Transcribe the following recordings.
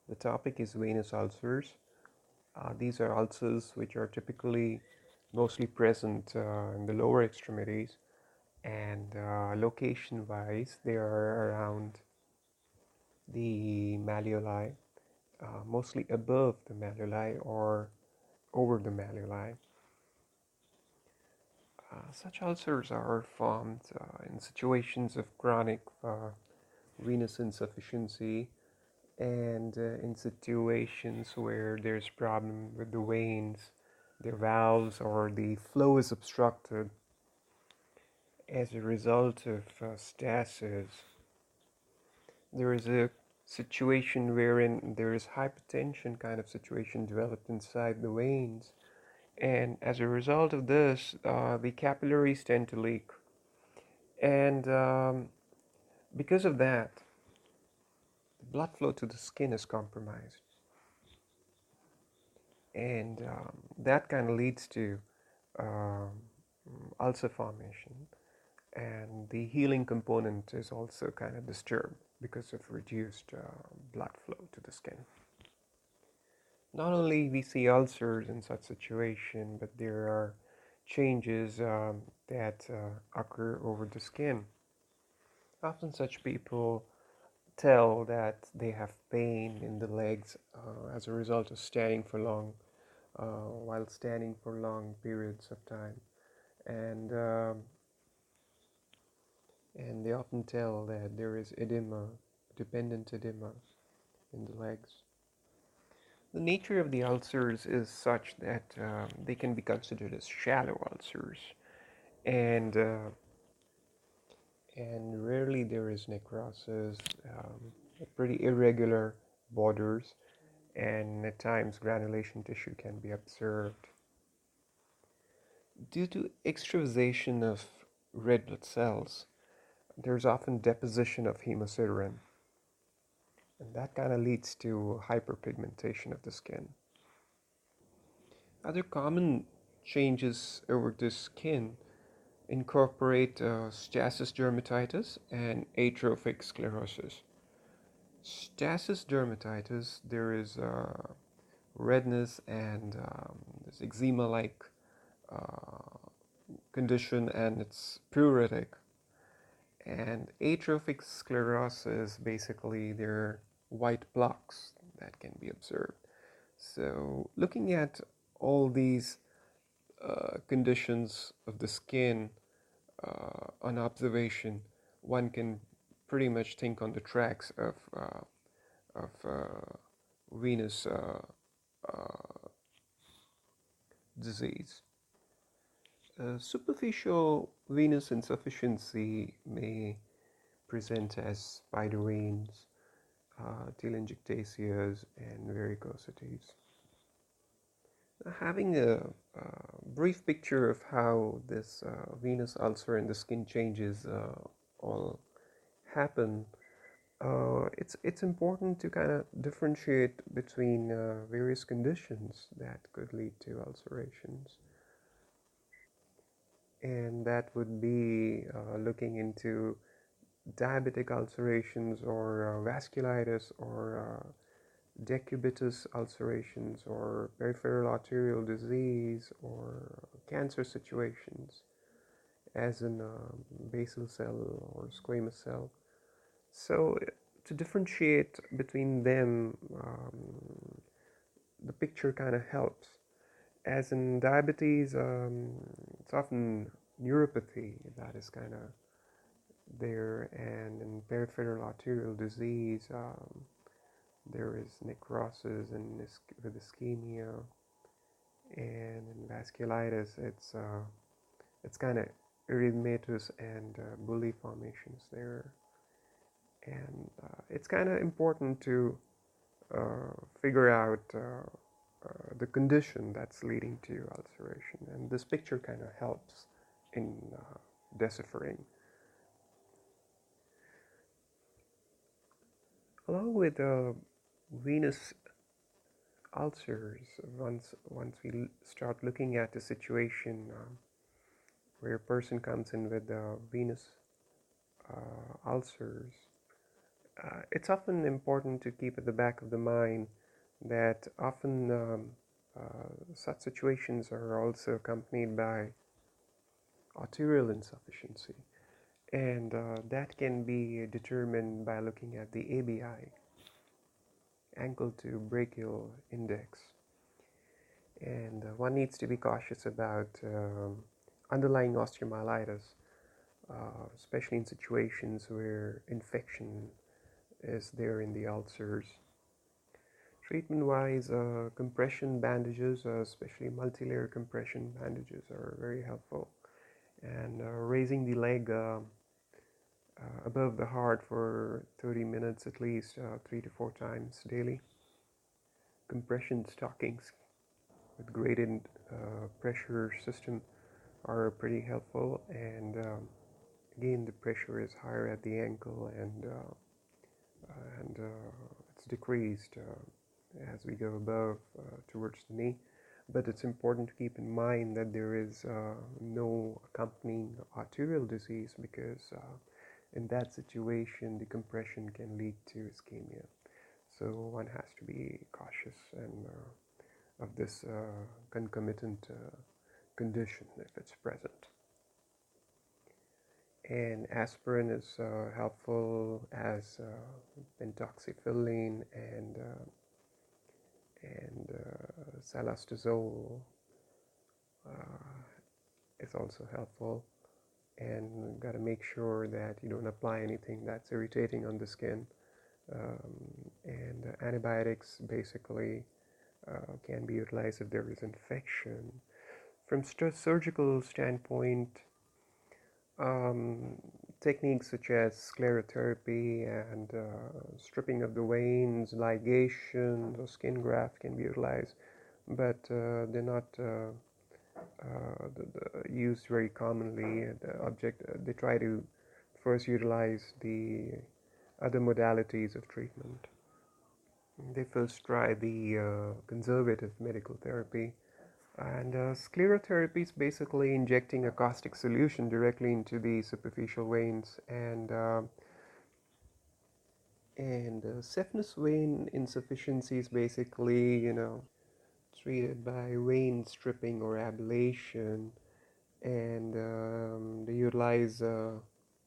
The topic is venous ulcers. These are ulcers which are typically mostly present in the lower extremities, and location wise, they are around the malleoli, mostly above the malleoli or over the malleoli. Such ulcers are formed in situations of chronic venous insufficiency and in situations where there's problem with the veins, their valves, or the flow is obstructed as a result of stasis. There is a situation wherein there is hypertension kind of situation developed inside the veins, and as a result of this, the capillaries tend to leak, and because of that, the blood flow to the skin is compromised, and that kind of leads to um, ulcer formation, and the healing component is also kind of disturbed because of reduced blood flow to the skin. Not only we see ulcers in such situation, but there are changes that occur over the skin. Often such people tell that they have pain in the legs as a result of standing for long, while standing for long periods of time, and and they often tell that there is edema, dependent edema in the legs. The nature of the ulcers is such that they can be considered as shallow ulcers, and uh, and rarely there is necrosis, pretty irregular borders, and at times granulation tissue can be observed. Due to extravasation of red blood cells, there's often deposition of hemosiderin, and that kind of leads to hyperpigmentation of the skin. Other common changes over the skin incorporate stasis dermatitis and atrophic sclerosis. Stasis dermatitis, there is redness and this eczema-like uh, condition, and it's pruritic. And atrophic sclerosis, basically, they're white blocks that can be observed. So, looking at all these conditions of the skin on observation, one can pretty much think on the tracks of venous uh, disease. Superficial venous insufficiency may present as spider veins, telangiectasias, and varicosities. Having a brief picture of how this venous ulcer in the skin changes all happen, it's important to kind of differentiate between various conditions that could lead to ulcerations, and that would be looking into diabetic ulcerations or vasculitis or decubitus ulcerations or peripheral arterial disease or cancer situations, as in basal cell or squamous cell. So, to differentiate between them, the picture kind of helps. As in diabetes, it's often neuropathy that is kind of there, and in peripheral arterial disease, there is necrosis and with ischemia, and in vasculitis, it's kind of erythematous and bully formations there, and it's kind of important to figure out the condition that's leading to ulceration, and this picture kind of helps in deciphering. Along with venous ulcers, once we start looking at a situation where a person comes in with venous ulcers, It's often important to keep at the back of the mind that often such situations are also accompanied by arterial insufficiency, and that can be determined by looking at the ABI, ankle to brachial index. And one needs to be cautious about underlying osteomyelitis, especially in situations where infection is there in the ulcers. Treatment-wise, compression bandages, especially multi-layer compression bandages, are very helpful. And raising the leg above the heart for 30 minutes at least, 3 to 4 times daily. Compression stockings with graded pressure system are pretty helpful, and again the pressure is higher at the ankle, and it's decreased as we go above towards the knee. But it's important to keep in mind that there is no accompanying arterial disease, because in that situation the compression can lead to ischemia. So one has to be cautious and of this concomitant condition if it's present. And aspirin is helpful, as pentoxifylline and salastazole is also helpful. And got to make sure that you don't apply anything that's irritating on the skin. And antibiotics basically can be utilized if there is infection. From surgical standpoint, techniques such as sclerotherapy and stripping of the veins, ligation, or skin graft can be utilized, but they're not used very commonly. They try to first utilize the other modalities of treatment. They first try the conservative medical therapy. And sclerotherapy is basically injecting a caustic solution directly into the superficial veins, and saphenous vein insufficiency is basically, treated by vein stripping or ablation, and they utilize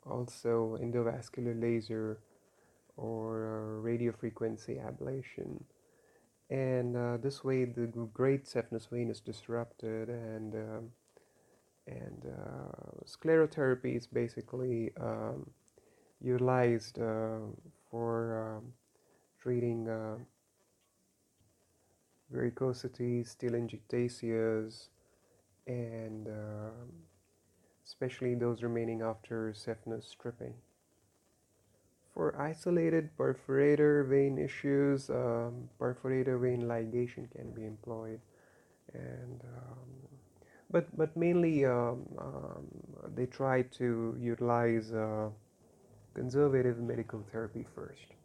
also endovascular laser or radiofrequency ablation. And this way the great saphenous vein is disrupted, and sclerotherapy is basically utilized for treating varicosities, telangiectasias, and especially those remaining after saphenous stripping. For isolated perforator vein issues, perforator vein ligation can be employed, and but mainly they try to utilize conservative medical therapy first.